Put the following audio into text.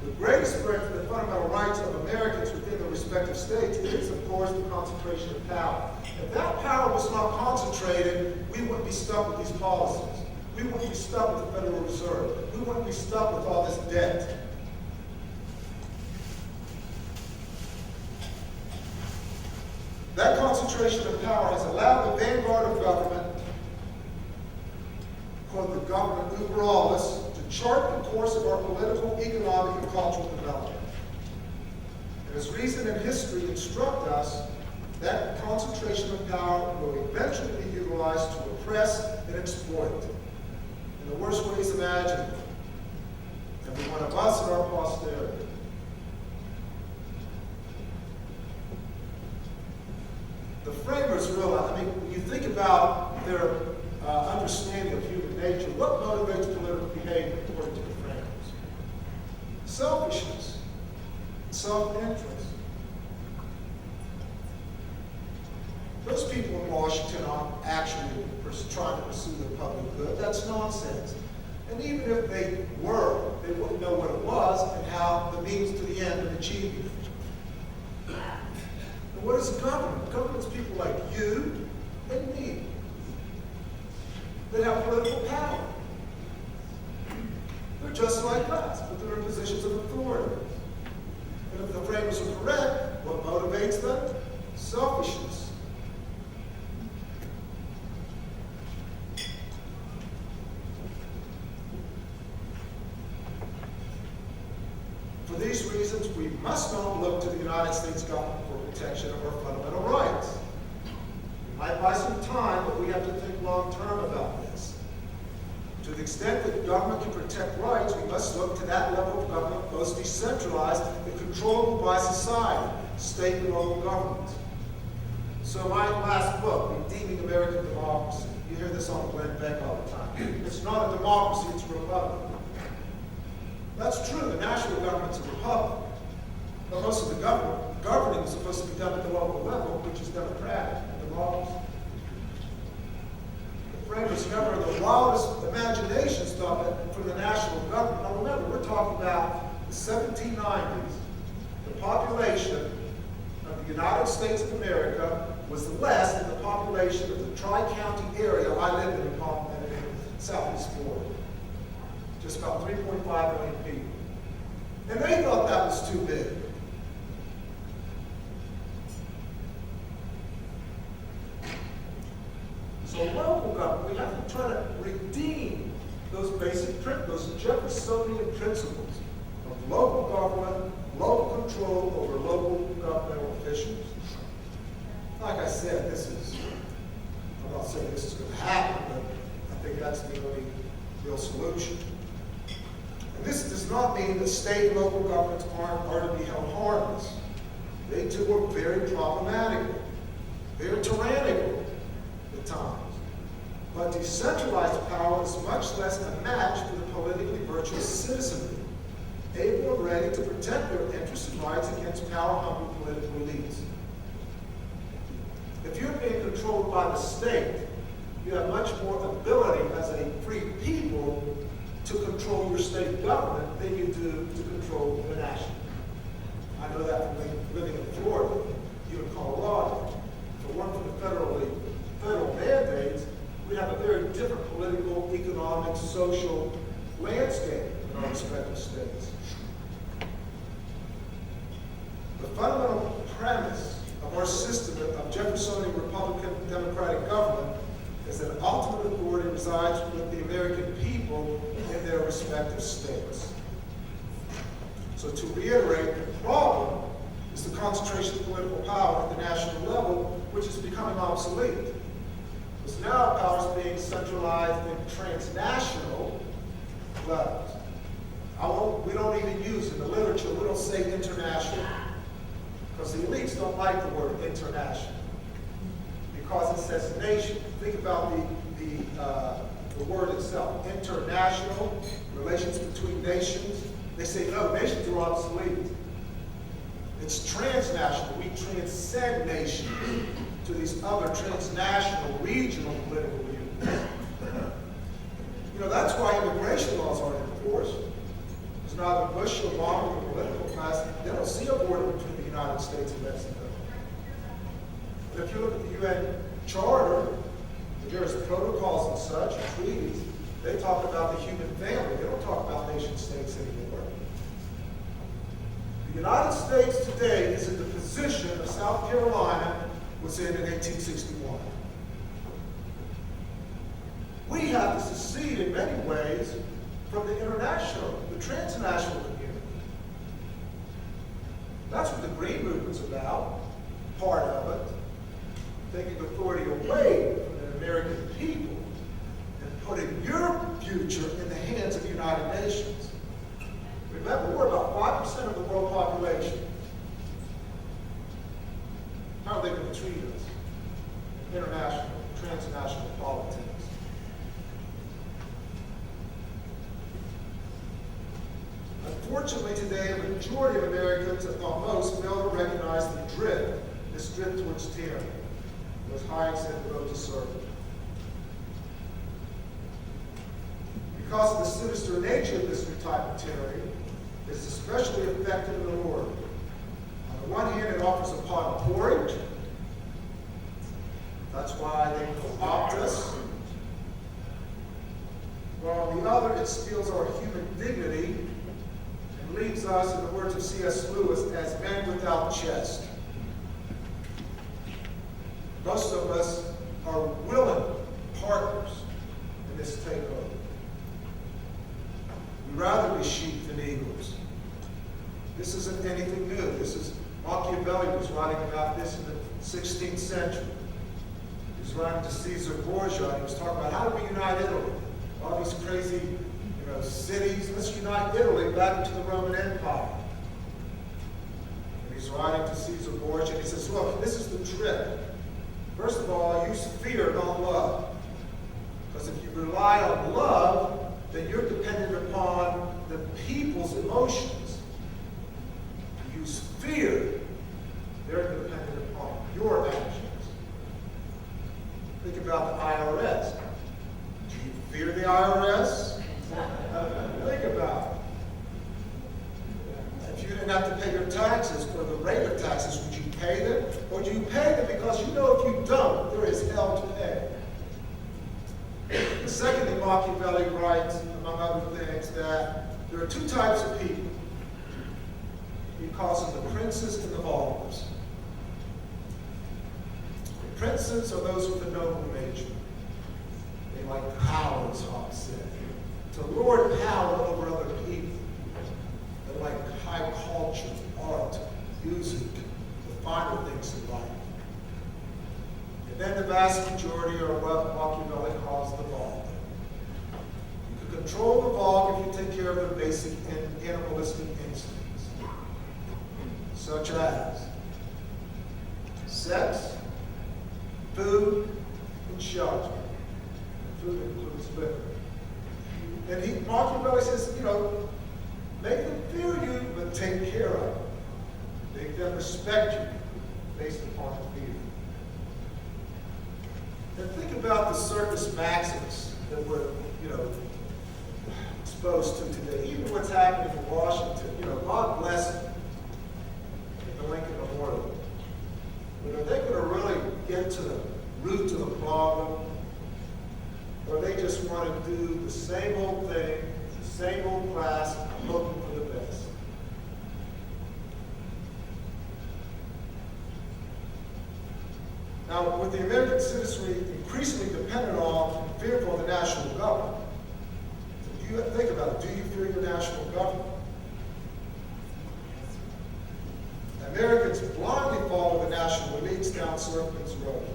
The greatest threat to the fundamental rights of Americans within their respective states is, of course, the concentration of power. If that power was not concentrated, we wouldn't be stuck with these policies. We wouldn't be stuck with the Federal Reserve. We wouldn't be stuck with all this debt. That concentration of power has allowed the vanguard of government, called the government uber alles, to chart the course of our political, economic, and cultural development. And as reason and history instruct us, that concentration of power will eventually be utilized to oppress and exploit in the worst ways imaginable every one of us and our posterity. The framers realized, when you think about their understanding of human nature, what motivates political behavior according to the framers? Selfishness, self-interest. Those people in Washington aren't actually trying to pursue the public good. That's nonsense. And even if they were, they wouldn't know what it was and how the means to the end of achieving it. And what is government? Government's people like you and me that have political power. They're just like us, but they're in positions of authority. And if the framers are correct, what motivates them? Selfishness. For these reasons, we must not look to the United States government for protection of our fundamental rights. We might buy some time, but we have to think long-term about this. To the extent that government can protect rights, we must look to that level of government most decentralized and controllable by society, state and local governments. So my last book, Redeeming American Democracy, you hear this on Glenn Beck all the time. It's not a democracy, it's a republic. That's true, the national government's a republic. But most of the governing is supposed to be done at the local level, which is democratic and democracy. The framers never in the wildest imaginations thought that for the national government. Now remember, we're talking about the 1790s. The population of the United States of America was less than the population of the Tri-County area I lived in Southeast Florida. Just about 3.5 million people. And they thought that was too big. So local government, we have to try to redeem those basic principles, those Jeffersonian principles of local government, local control over local governmental officials. Like I said, I'm not saying this is going to happen, but I think that's the only real solution. And this does not mean that state and local governments are to be held harmless. They too are very problematical. They're tyrannical at times. But decentralized power is much less a match for the politically virtuous citizenry, able and ready to protect their interests and rights against power-hungry political elites. If you're being controlled by the state, you have much more ability as a free people to control your state government than you do to control the national. I know that from living in Florida, you in Colorado. If it weren't for the federal mandates, we'd have a very different political, economic, social landscape in our respective states. The fundamental premise of our system of Jeffersonian Republican democratic government is that ultimate authority resides with the American people in their respective states. So to reiterate, the problem is the concentration of political power at the national level, which is becoming obsolete. Because now power is being centralized in transnational levels. We don't even use in the literature, we don't say international. Because the elites don't like the word international. Because it says nation. Think about the word itself. International, relations between nations. They say, no, nations are obsolete. It's transnational. We transcend nations to these other transnational, regional political units. That's why immigration laws aren't enforced. Because neither Bush or Obama or the political class, they don't see a border between the United States and Mexico. But if you look at the UN Charter, there's protocols and such, and treaties, they talk about the human family. They don't talk about nation states anymore. The United States today is in the position of South Carolina was in 1861. We have to secede in many ways from the transnational community. That's what the Green Movement's about, part of it. Taking authority away from the American people and putting your future in the hands of the United Nations. Remember, we're about 5% of the world population. How are they going to treat us? International, transnational politics. Unfortunately, today, a majority of Americans, if not most, fail to recognize this drift towards tyranny. As Hayek said, the road to serfdom. Because of the sinister nature of this new type of tyranny, it is especially effective in the Lord. On the one hand, it offers a pot of porridge. That's why they co-opt us. While on the other, it steals our human dignity and leaves us, in the words of C.S. Lewis, as men without chest. Most of us are willing partners in this takeover. We'd rather be sheep than eagles. This isn't anything new. Machiavelli was writing about this in the 16th century. He was writing to Caesar Borgia, and he was talking about how do we unite Italy? All these crazy, cities. Let's unite Italy back into the Roman Empire. And he's writing to Caesar Borgia, and he says, look, this is the trick. First of all, use fear, not love. Because if you rely on love, then you're dependent upon the people's emotions. If you use fear, they're dependent upon your actions. Think about the IRS. Do you fear the IRS? Think about it. If you didn't have to pay your taxes or the rate of taxes, would you pay them? Or do you pay them because you know if you don't, there is hell to pay? Secondly, Machiavelli writes, among other things, that there are two types of people. He calls them the princes and the followers. The princes are those with a noble nature. They like power, as Hobbes said, to lord power over other people. They like high culture, art, music, the finer things in life. And then the vast majority are what Machiavelli calls the vulgar. You can control the vulgar if you take care of their basic animalistic instincts, such as sex, food, and shelter. Food includes liquor. And Machiavelli says, make them fear you, but take care of them. Make them respect you based upon the fear. And think about the Circus Maximus that we're, exposed to today. Even what's happening in Washington, God bless them at the Lincoln Memorial. But are they going to really get to the root of the problem? Or they just want to do the same old thing, the same old class, hoping for the best? Now, with the American citizenry increasingly dependent on and fearful of the national government, you have to think about it. Do you fear your national government? Americans blindly follow the national elites down serpent's road.